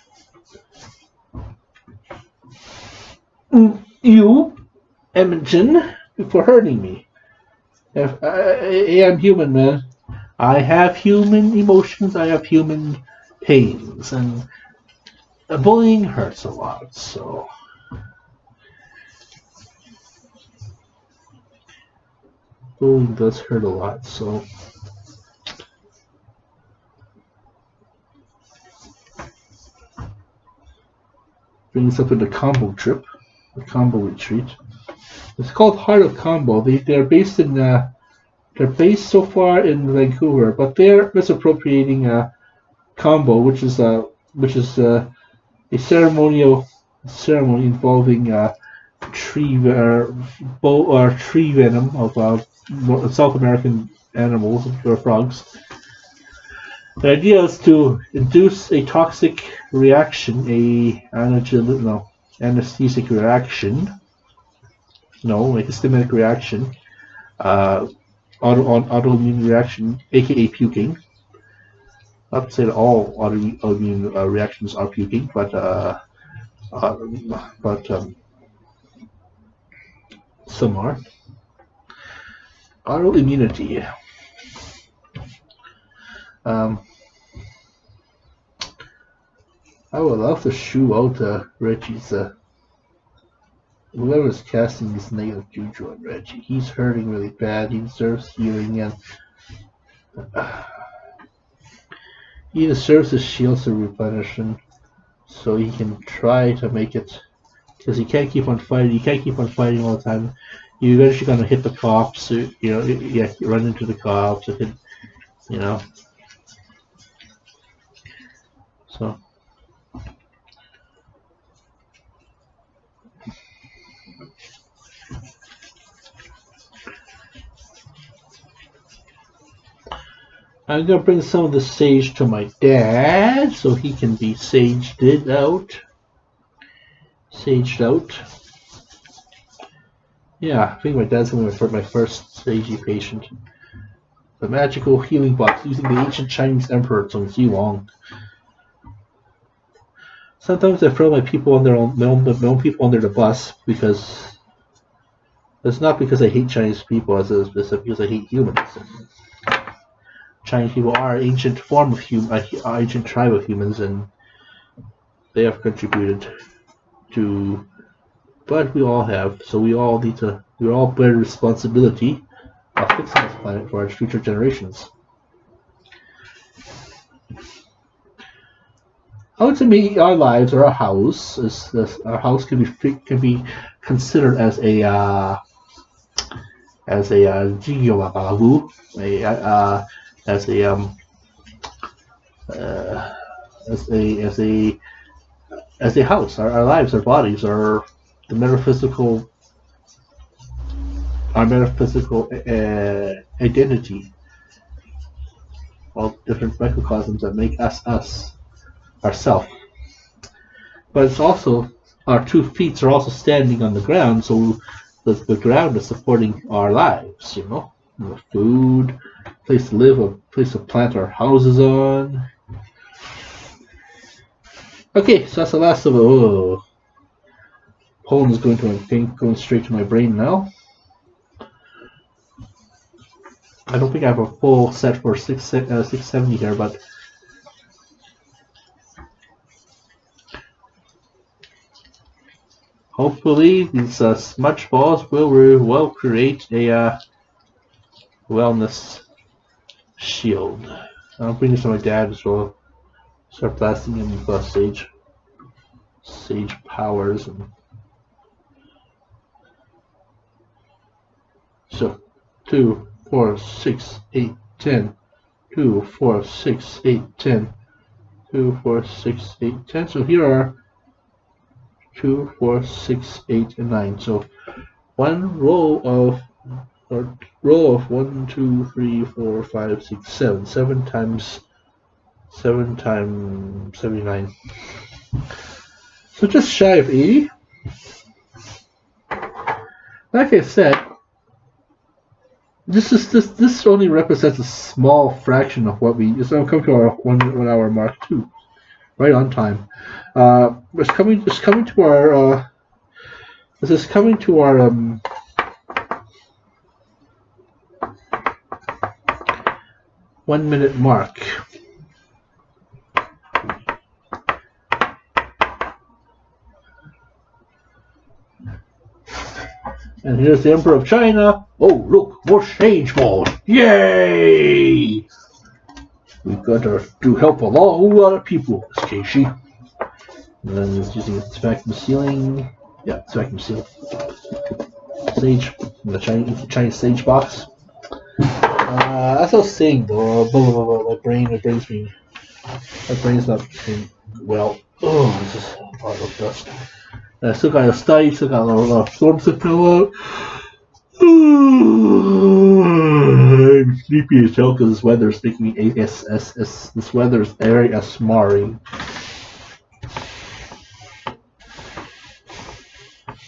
you, Edmonton, for hurting me. I am human, man. I have human emotions. I have human pains, and bullying hurts a lot. So bullying does hurt a lot. So brings us up to the combo trip, the combo retreat. It's called Heart of Combo. They're based in they're based so far in Vancouver, but they're misappropriating combo, which is a ceremony involving tree venom of South American animals or frogs. The idea is to induce a toxic reaction, anesthetic reaction, a histamic reaction, autoimmune reaction, aka puking. Not to say that all autoimmune reactions are puking, but some are. Autoimmunity. I would love to shoo out Reggie's. Whoever's casting this negative juju on Reggie, he's hurting really bad. He deserves healing, and he deserves his shields to replenish him, so he can try to make it. Because he can't keep on fighting. You can't keep on fighting all the time. You're eventually gonna hit the cops. You run into the cops. So. I'm gonna bring some of the sage to my dad so he can be saged out. Yeah, I think my dad's gonna be my first sagey patient. The magical healing box using the ancient Chinese emperor Zhong Zilong. Sometimes I throw my own people under the bus because it's not because I hate Chinese people, it's because I hate humans. Chinese people are an ancient form of ancient tribe of humans, and they have contributed to. But we all have, so we all bear responsibility of fixing this planet for our future generations. Ultimately, our lives or our house can be considered as a jigyobabu, as a house. Our lives, our bodies, our metaphysical identity, all different microcosms that make us ourself. But it's also our 2 feet are also standing on the ground, so the ground is supporting our lives. Food, place to live, a place to plant our houses on. Okay, so that's the last of it. Poem is going straight to my brain now. I don't think I have a full set for 670 here, but hopefully these smudge balls will create a wellness shield. I'll bring this to my dad as well. Start blasting him with sage powers. So 2, 4, 6, 8, 10. 2, 4, 6, 8, 10. 2, 4, 6, 8, 10. So here are 2, 4, 6, 8, and 9. So one row of 1, 2, 3, 4, 5, 6, 7. 7 times 79. So just shy of 80. Like I said, this only represents a small fraction of what we. It's now come to our 1 hour mark too, right on time. It's coming to our. This is coming to our 1 minute mark. And here's the Emperor of China. Oh, look, more sage balls. Yay! We've got to help a lot of people, Miss Casey. And then he's using its vacuum sealing. Yeah, it's vacuum sealed. Sage, the Chinese sage box. As I was saying though, my brain's not being well. Oh, this is a lot of dust. I still got to study, still got a lot of forms to fill out. I'm sleepy as hell because this weather is making me this weather is very asmari.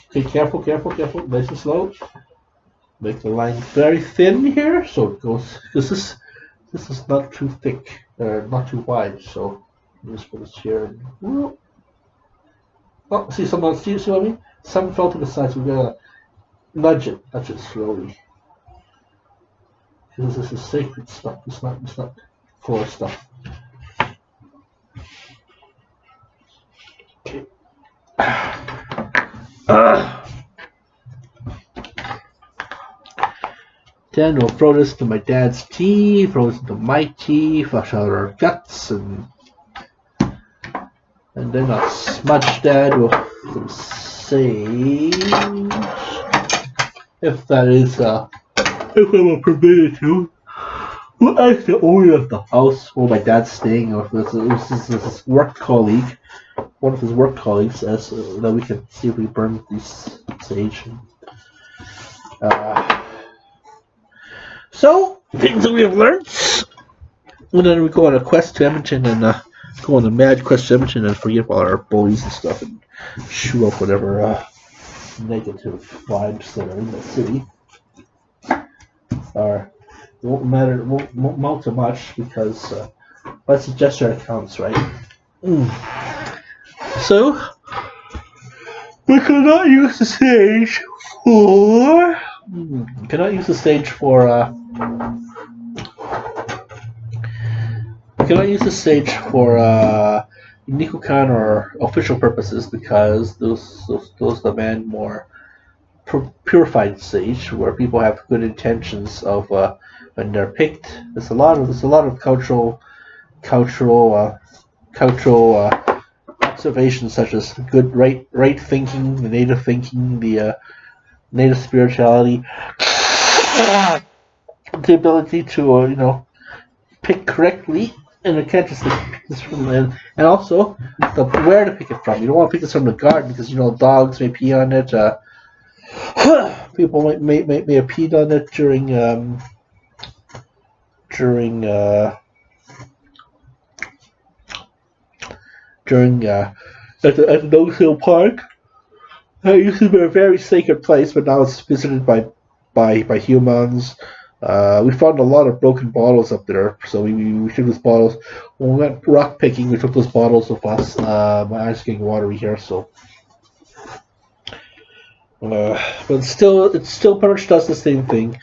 Okay, careful, nice and slow. Make the line very thin here, so it goes. Because this is not too thick, not too wide. So just put this here. Oh, see what I mean? Some fell to the side, so we gotta nudge it slowly. Because this is sacred stuff. It's not floor stuff. Okay. Then we'll throw this to my dad's tea, throw this into my tea, flush out our guts, and then I'll smudge that with some sage, if that is, if I'm permitted to. We'll ask the owner of the house where my dad's staying, or if this is work colleague, one of his work colleagues, as that we can see if we burn this sage. So, things that we have learned. And then we go on a quest to Edmonton and go on a mad quest to Edmonton and forget about our bullies and stuff and shoo up whatever negative vibes that are in the city. It won't matter, it won't amount to much because that's a gesture that counts, right? So, we cannot use the stage for. Cannot use the stage for. We cannot use the stage for Nikukan or official purposes because those demand more purified sage, where people have good intentions of when they're picked. There's a lot of cultural observations such as good right thinking, the native thinking, the native spirituality, the ability to pick correctly, and you can't just pick this from and also where to pick it from. You don't want to pick this from the garden because dogs may pee on it. People may have peed on it during at the Nose Hill Park. It used to be a very sacred place, but now it's visited by humans. We found a lot of broken bottles up there, so we took those bottles. When we went rock picking, we took those bottles with us. My eyes are getting watery here, so. But it's still pretty much does the same thing.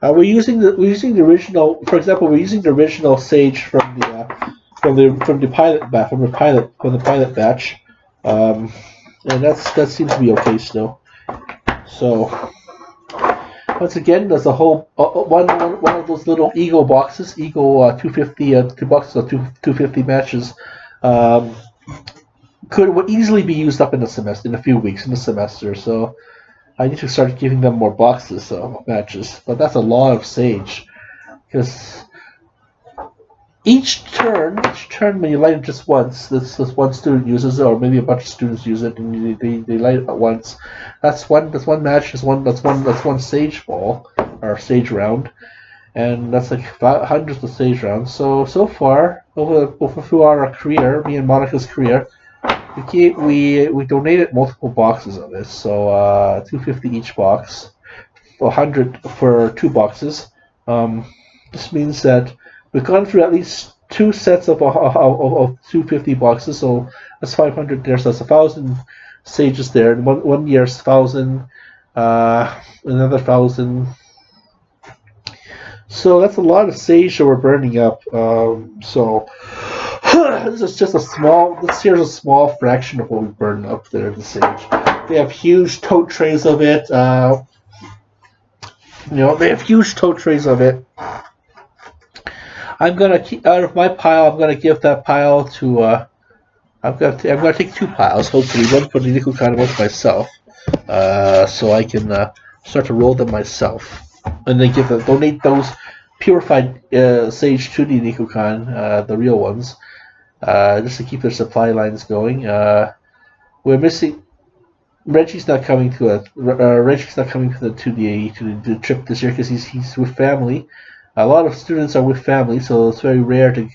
We're using the original. For example, we're using the original sage from the pilot batch, and that seems to be okay still. So once again, there's a whole one of those little Eagle boxes, 250 2 boxes of 250 matches. Would easily be used up in a few weeks in the semester. So I need to start giving them more boxes of matches, but that's a lot of sage because each turn when you light it just once, this one student uses it, or maybe a bunch of students use it, and they light it at once. That's one match. That's one sage ball or sage round, and that's like hundreds of sage rounds. So far through our career, me and Monica's career, we donated multiple boxes of it. So $250 each box, $100 for 2 boxes. This means that we've gone through at least 2 sets of 250 boxes, so that's 500 there. So that's 1,000 sages there. And one year's 1,000, another 1,000. So that's a lot of sage that we're burning up. So this is just this here's a small fraction of what we burn up there, the sage. They have huge tote trays of it. They have huge tote trays of it. I'm gonna keep out of my pile. I'm gonna give that pile to. I'm gonna take 2 piles. Hopefully, one for the Nikukan and one for myself, so I can start to roll them myself, and then donate those purified sage to the Nikukan, the real ones, just to keep their supply lines going. We're missing. Reggie's not coming to it. Reggie's not coming to the trip this year because he's with family. A lot of students are with family, so it's very rare to.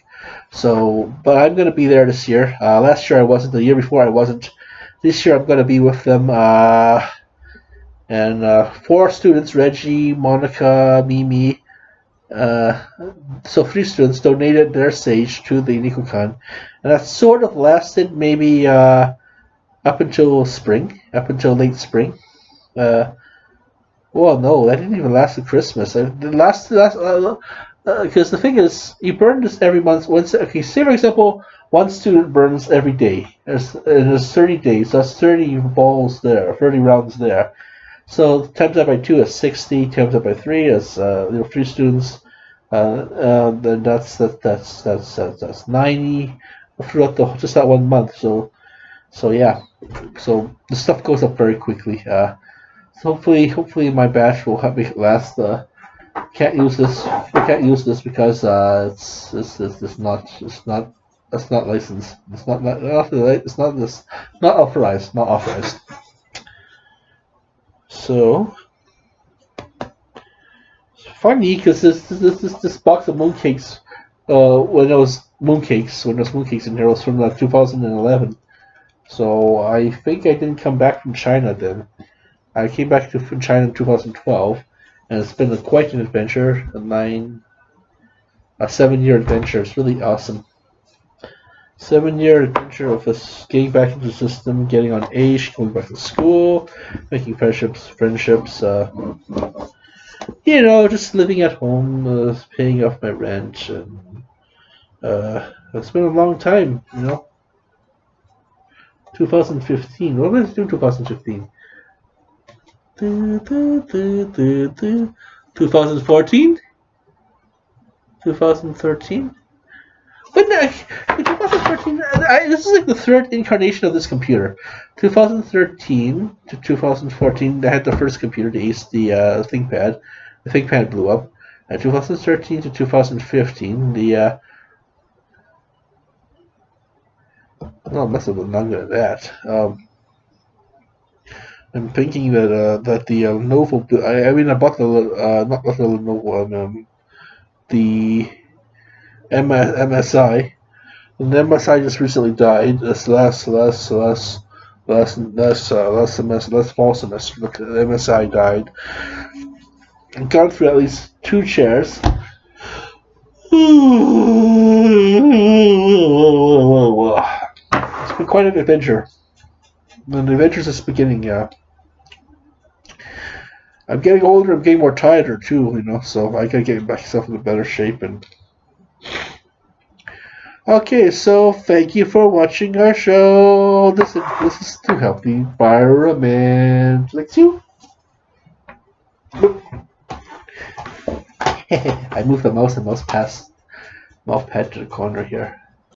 But I'm going to be there this year. Last year I wasn't. The year before I wasn't. This year I'm going to be with them. And 4 students: Reggie, Monica, Mimi. So 3 students donated their sage to the Nikukan, and that sort of lasted maybe up until late spring. Well, no, that didn't even last to Christmas. Because the thing is, you burn this every month. Okay, say for example, one student burns every day. There's 30 days. So that's 30 balls there, 30 rounds there. So times that by 2 is 60. Times that by 3 is 3 students. Then that's 90 throughout just that 1 month. So yeah. So the stuff goes up very quickly. So hopefully my batch will make it last. Can't use this. We can't use this because it's not licensed. It's not authorized. Not authorized. So it's funny because this box of mooncakes, when there was mooncakes in here, was from 2011. So I think I didn't come back from China then. I came back from China in 2012, and it's been quite an adventure. A 7-year adventure. It's really awesome. 7-year adventure of us getting back into the system, getting on age, going back to school, making friendships. Just living at home, paying off my rent, and it's been a long time. 2015. What did I do in 2015? 2014? 2013? When in 2013, this is like the 3rd incarnation of this computer. 2013 to 2014, I had the first computer, the ThinkPad. The ThinkPad blew up. 2013 to 2015, I must have been longer than that. I'm thinking that the Lenovo. I bought the not the Lenovo, the MSI. And the MSI just recently died. This last fall semester, the MSI died. I've gone through at least 2 chairs. It's been quite an adventure. And the adventure's just beginning, yeah. I'm getting older, I'm getting more tired too, so I gotta get myself in a better shape. And okay, so thank you for watching our show. This is to help the environment. Like you. I moved the mouse pad to the corner here.